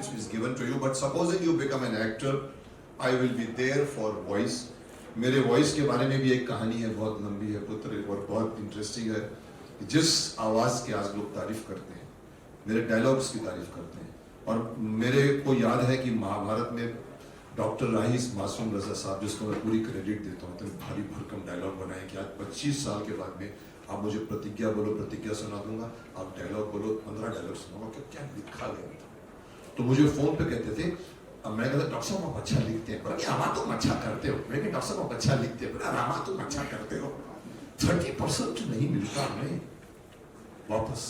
is given to you, but supposing you become an actor, I will be there for voice. मेरे voice के बारे में भी एक कहानी है, बहुत लंबी है पुत्र, और बहुत इंटरेस्टिंग है। जिस आवाज़ की आज लोग तारीफ करते हैं, मेरे डायलॉग्स की तारीफ करते हैं, और मेरे को याद है कि महाभारत में डॉक्टर राहिस मासूम रजा साहब, जिसको मैं पूरी क्रेडिट देता हूँ, तो भारी भरकम डायलॉग बनाए कि आज 25 साल के बाद में आप मुझे प्रतिज्ञा बोलो, प्रतिज्ञा सुना दूंगा, आप डायलॉग बोलो, 15 डायलॉग सुनाऊंगा, क्या लिखा गया था। तो मुझे फोन पे कहते थे, मैं कहता डॉक्टर साहब आप अच्छा लिखते हैं, रामा तुम अच्छा करते हो, मैं डॉक्टर साहब आप अच्छा लिखते हो, रामा तुम अच्छा करते हो। 30% नहीं मिलता हमें वापस,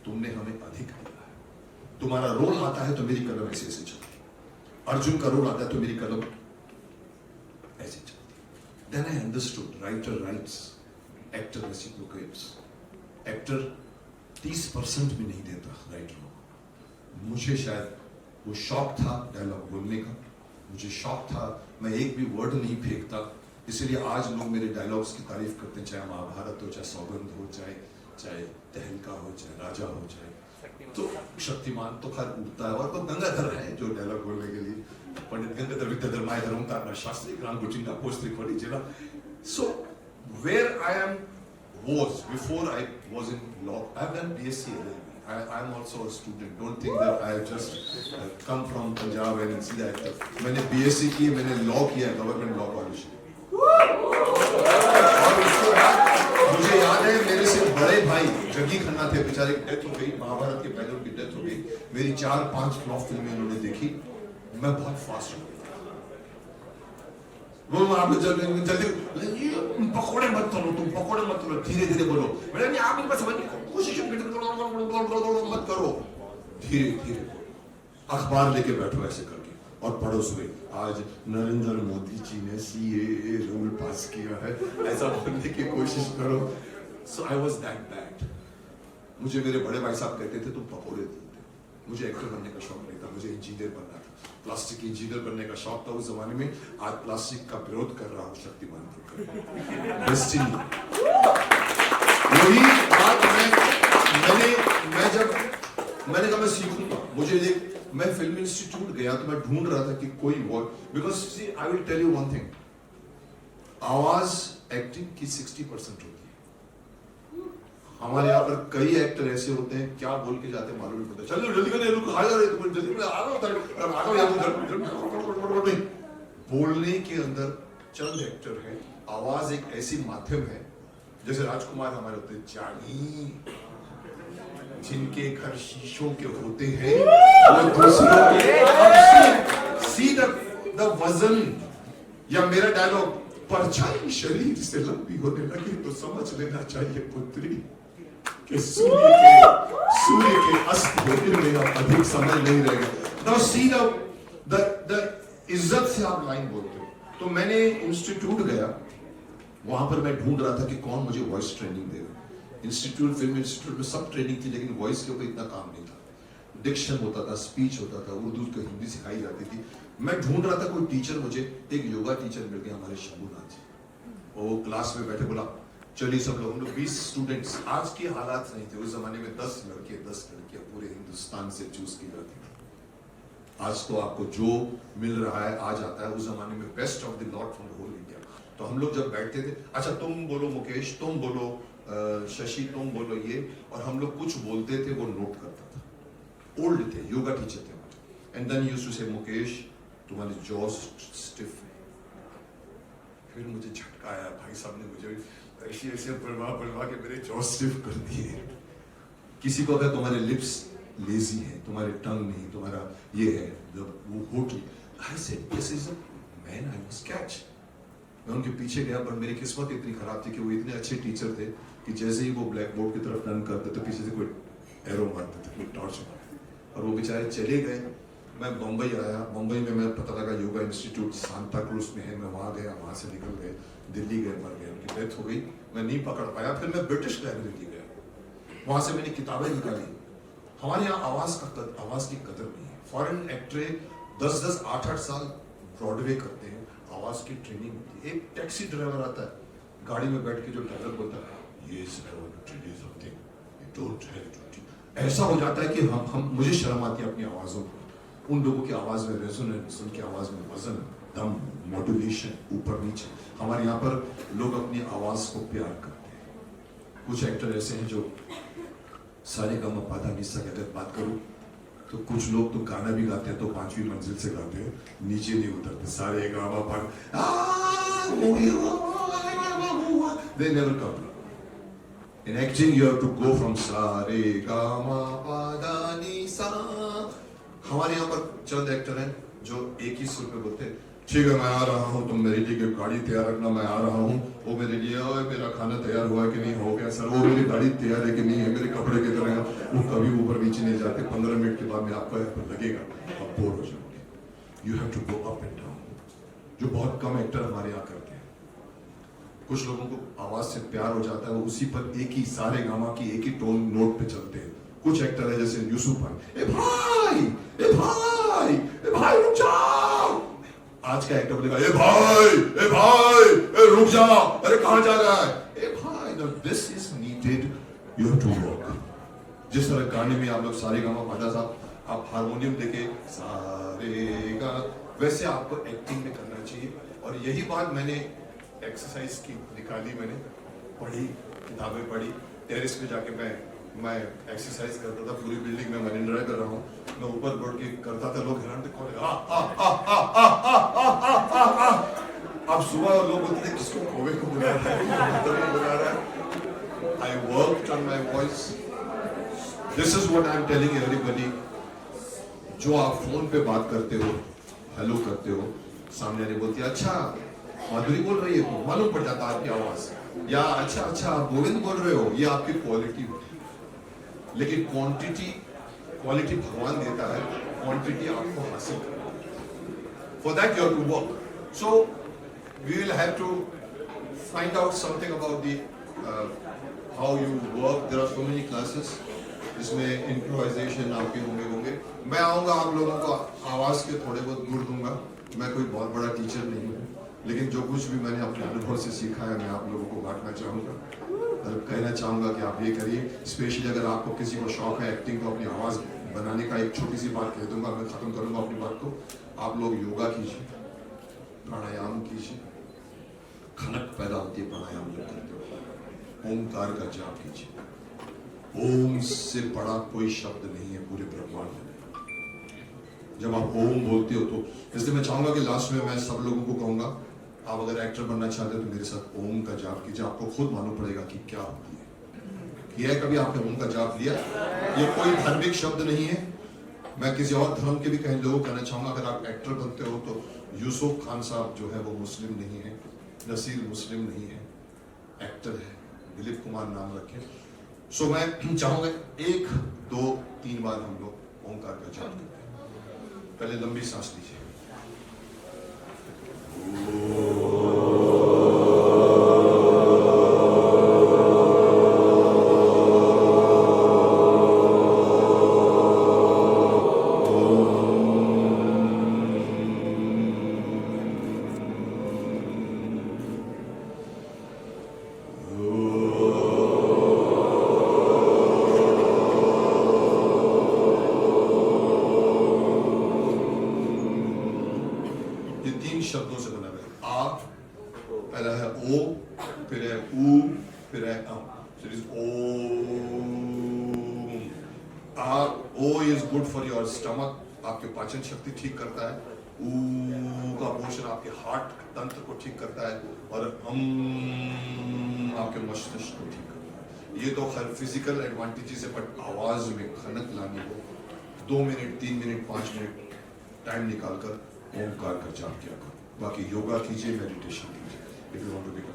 तुमने हमें अधिक दिया है। तुम्हारा रोल आता है तो मेरी कलम ऐसे ऐसे चलती, अर्जुन का रोल आता है तो मेरी कलम ऐसे चलती। Then I understood, writer writes, actor reciprocates. Actor 30% भी नहीं देता राइटर को। मुझे शायद वो शौक था डायलॉग बोलने का, मुझे शौक था, मैं एक भी वर्ड नहीं फेंकता, इसलिए आज लोग मेरे डायलॉग्स की तारीफ करते हैं, चाहे महाभारत हो, चाहे सौगंध हो, चाहे तहलका हो, चाहे राजा हो, चाहे तो शक्तिमान तो खैर उठता है, और तो गंगाधर है जो डायलॉग बोलने के लिए, पंडित गंगाधर विद्याधर मायधर ओंकार शास्त्री ग्राम गुचिंदा पोस्त्री खोली जिला। So where I am was before I was in law. I have done BSc LLB. I am also a student. Don't think that I have just come from Punjab and see that. मैंने BSc की, मैंने law किया, government law college. और उसके बाद मुझे याद है मेरे से बड़े भाई जग्गी खन्ना थे, बेचारे की डेथ हो गई, महाभारत के पहले उनकी डेथ हो गई। मेरी 4-5 फ्लॉप फिल्में उन्होंने देखी, मैं बहुत फास्ट हूँ। वो आप जल्दी पकौड़े मत तलो, तुम पकौड़े मत तलो, धीरे धीरे बोलो, मैंने आप इनको समझने की कोशिश मत करो, धीरे धीरे अखबार लेके बैठो ऐसे करके और पढ़ो सुबह, आज नरेंद्र मोदी जी ने CAA रूल पास किया है, ऐसा बोलने की कोशिश करो। सो आई वाज दैट बैड। मुझे मेरे बड़े भाई साहब कहते थे तुम पकौड़े देते। मुझे एक्टर बनने का शौक नहीं था, मुझे इंजीनियर बनना था, प्लास्टिक इंजीनियर बनने का शौक था उस जमाने में। आज प्लास्टिक का विरोध कर रहा हूं शक्तिमान बनकर। डेस्टिनी वही बात मैंने कहा मैं सीखूंगा। मुझे मैं फिल्म इंस्टीट्यूट गया तो मैं ढूंढ रहा था कि कोई because I will tell you one thing, आवाज एक्टिंग की 60% होती है। हमारे यहाँ पर कई एक्टर ऐसे होते हैं, क्या बोल के जाते हैं मालूम नहीं पड़ता, चलो जल्दी करो, रुक आ जा रहे तुम, जल्दी आ रहा हूं। बोलने के अंदर चंद एक्टर हैं, आवाज एक ऐसी माध्यम है, जैसे राजकुमार हमारे होते हैं, जानी जिनके घर शीशों के होते हैं, वो दूसरों के सी द वजन। या मेरा डायलॉग, परछाई शरीर से लंबी होने लगी तो समझ लेना चाहिए पुत्री कि सूर्य के अस्त होने में अब अधिक समय नहीं रहेगा। नाउ सी द इज्जत से आप लाइन बोलते हो। तो मैंने इंस्टीट्यूट गया, वहां पर मैं ढूंढ रहा था कि कौन मुझे वॉइस ट्रेनिंग देगा। इंस्टीट्यूट, फिल्म इंस्टीट्यूट में सब ट्रेनिंग थी, लेकिन वॉइस के ऊपर इतना काम नहीं था। डिक्शन होता था, स्पीच होता था, उर्दू को हिंदी सिखाई जाती थी। मैं ढूंढ रहा था कोई टीचर, मुझे एक योगा टीचर मिल गया, हमारे शंभूनाथ जी। वो क्लास में बैठे, बोला चलिए सब लोग, हम लोग 20 स्टूडेंट्स, आज के हालात नहीं थे, उस जमाने में 10 लड़के 10 लड़कियां पूरे हिंदुस्तान से चूज की जाती थी। आज तो आपको जो मिल रहा है आ जाता है, उस जमाने में best of the lot from the whole India. तो हम लोग जब बैठते थे, अच्छा तुम बोलो मुकेश, तुम बोलो शशि, तुम बोलो ये, और हम लोग कुछ बोलते थे, वो नोट करता था। ओल्ड थे, योगा टीचर थे हमारे। एंड देन यूज्ड टू से मुकेश तुम्हारी जॉ स्टिफ है। फिर मुझे झटका आया, भाई साहब ने मुझे ऐसे ऐसे पढ़वा के मेरे जॉ स्टिफ कर दिए। किसी को अगर तुम्हारे लिप्स लेजी है, तुम्हारे टंग नहीं, तुम्हारा ये है, जब वो होठ, I said this is a man, I must catch. मैं उनके पीछे गया, पर मेरी किस्मत इतनी खराब थी कि वो इतने अच्छे टीचर थे कि जैसे ही वो ब्लैक बोर्ड की तरफ टर्न करते तो पीछे से कोई एरो मारते थे, कोई टॉर्च मारते, और वो बेचारे चले गए। मैं बम्बई आया, बम्बई में मैं पता लगा योगा इंस्टीट्यूट सांता क्रूज में है, मैं वहाँ गया, वहाँ से निकल गए, दिल्ली गए, मर गए, उनकी डेथ हो गई, मैं नहीं पकड़ पाया। फिर मैं ब्रिटिश लाइब्रेरी गया, वहाँ से मैंने किताबें निकाली। हमारे यहाँ आवाज की कदर नहीं है। फॉरेन एक्टर 10-10, 8-8 साल ब्रॉडवे करते हैं, आवाज की ट्रेनिंग होती है। एक टैक्सी ड्राइवर आता है, गाड़ी में बैठ के जो ड्राइवर बोलता है, ये ऐसा हो जाता है कि हम मुझे शर्म आती है अपनी आवाजों को। उन लोगों की आवाज में रेजोनेंस, उनकी आवाज में वजन, दम, मॉड्यूलेशन, ऊपर नीचे। हमारे यहाँ पर लोग अपनी आवाज को प्यार करते हैं। कुछ एक्टर ऐसे हैं जो सारे गामा पाधा निस्सा की अगर बात करूं तो कुछ लोग तो गाना भी गाते हैं तो 5वीं मंजिल से गाते हैं, नीचे नहीं उतरते। सारे gamma Padha, they never come. In acting you have to go from sa re ga ma pa da ni sa. हमारे यहाँ पर चंद एक्टर हैं जो एक ही सुर में बोलते हैं, ठीक है मैं आ रहा हूँ, तुम मेरे लिए गाड़ी तैयार रखना, मैं आ रहा हूँ। वो मेरे लिए, ओए मेरा खाना तैयार हुआ है कि नहीं, हो गया सर। वो मेरी गाड़ी तैयार है कि नहीं है, मेरे कपड़े की तरह। वो कभी ऊपर नीचे नहीं जाते। 15 मिनट के बाद में आपको लगेगा आप बोर हो जाओगे। You have to go up and down, जो बहुत कम एक्टर हमारे यहाँ करते हैं। कुछ लोगों को आवाज से प्यार हो जाता है, वो उसी पर एक ही सारे गामा की एक ही टोन नोट पे चलते हैं। कुछ एक्टर है जैसे यूसुफ भाई, ए भाई, ए भाई, ए भाई रुक जाओ। आज का एक्टर बोलेगा, ए भाई, ए रुक जा, अरे कहां जा रहा है, ए भाई। No, this is needed, you have to work. जिस तरह गाने में आप लोग सारे गामा पाधा साहब, आप हारमोनियम लेके सारे गा, वैसे आपको एक्टिंग में करना चाहिए। और यही बात मैंने एक्सरसाइज की निकाली, मैंने पढ़ी, किताबें पढ़ी, टेरेस पे जाके मैं एक्सरसाइज करता था। पूरी बिल्डिंग में मैं एंजॉय कर रहा हूँ, मैं ऊपर बढ़ के करता था, लोग हैरान थे, कौन है? अब सुबह लोग बोलते थे किसको कोवे को बुला रहा है। I worked on my voice. This is what I am telling everybody. जो आप फोन पे बात करते हो, हेलो करते हो, सामने वाले बोलती है अच्छा माधुरी बोल रही है, तो मालूम पड़ जाता है आपकी आवाज, या अच्छा आप गोविंद बोल रहे हो, ये आपकी क्वालिटी होती है। लेकिन क्वालिटी भगवान देता है, क्वांटिटी आपको हासिल करना है। For that you have to work. So we will have to find out something about the how you work. There are so many classes, इसमें इम्प्रोवाइजेशन आपके होंगे। मैं आऊंगा, आप लोगों को आवाज के थोड़े बहुत गुण दूंगा। मैं कोई बहुत बड़ा टीचर नहीं हूँ, लेकिन जो कुछ भी मैंने अपने अनुभव से सीखा है मैं आप लोगों को बांटना चाहूँगा। और कहना चाहूँगा कि आप ये करिए। स्पेशली अगर आपको किसी को शौक है एक्टिंग को, अपनी आवाज़ बनाने का, एक छोटी सी बात कह दूंगा, मैं ख़त्म करूँगा अपनी बात को। आप लोग योगा कीजिए, प्राणायाम कीजिए, खनक पैदा होती है प्राणायाम जब करते हो। ओमकार का जाप कीजिए। ओम से बड़ा कोई शब्द नहीं है पूरे ब्रह्मांड में। जब आप ओम बोलते हो तो, इसलिए मैं चाहूँगा कि लास्ट में मैं सब लोगों को कहूँगा, आप अगर एक्टर बनना चाहते हो तो मेरे साथ ओम का जाप कीजिए। आपको खुद मालूम पड़ेगा कि क्या होती है। किया है कभी आपने ओम का जाप लिया? ये कोई धार्मिक शब्द नहीं है। मैं किसी और धर्म के भी कहीं लोगों को कहना चाहूँगा, अगर आप एक्टर बनते हो तो यूसुफ खान साहब जो है वो मुस्लिम नहीं है, नसीर मुस्लिम नहीं है, एक्टर है, दिलीप कुमार नाम रखें। सो मैं चाहूँगा 1, 2, 3 बार हम लोग ओमकार का जाप करें। पहले लंबी सांस लीजिए। शब्दों से बना हुआ है। आ, पहला है ओ, फिर है ऊ, फिर है अम। So it is Om. Uh, O is good for your stomach, आपके पाचन शक्ति ठीक करता है। ऊ का पोर्शन आपके हार्ट तंत्र को ठीक करता है, और आपके मस्तिष्क को ठीक करता है। ये तो खैर फिजिकल एडवांटेजेस है, बट आवाज में खनक लानी हो 2 मिनट, 3 मिनट, 5 मिनट टाइम निकालकर ओमकार का जाप किया करो। बाकी योगा कीजिए, मेडिटेशन कीजिए। If you want to become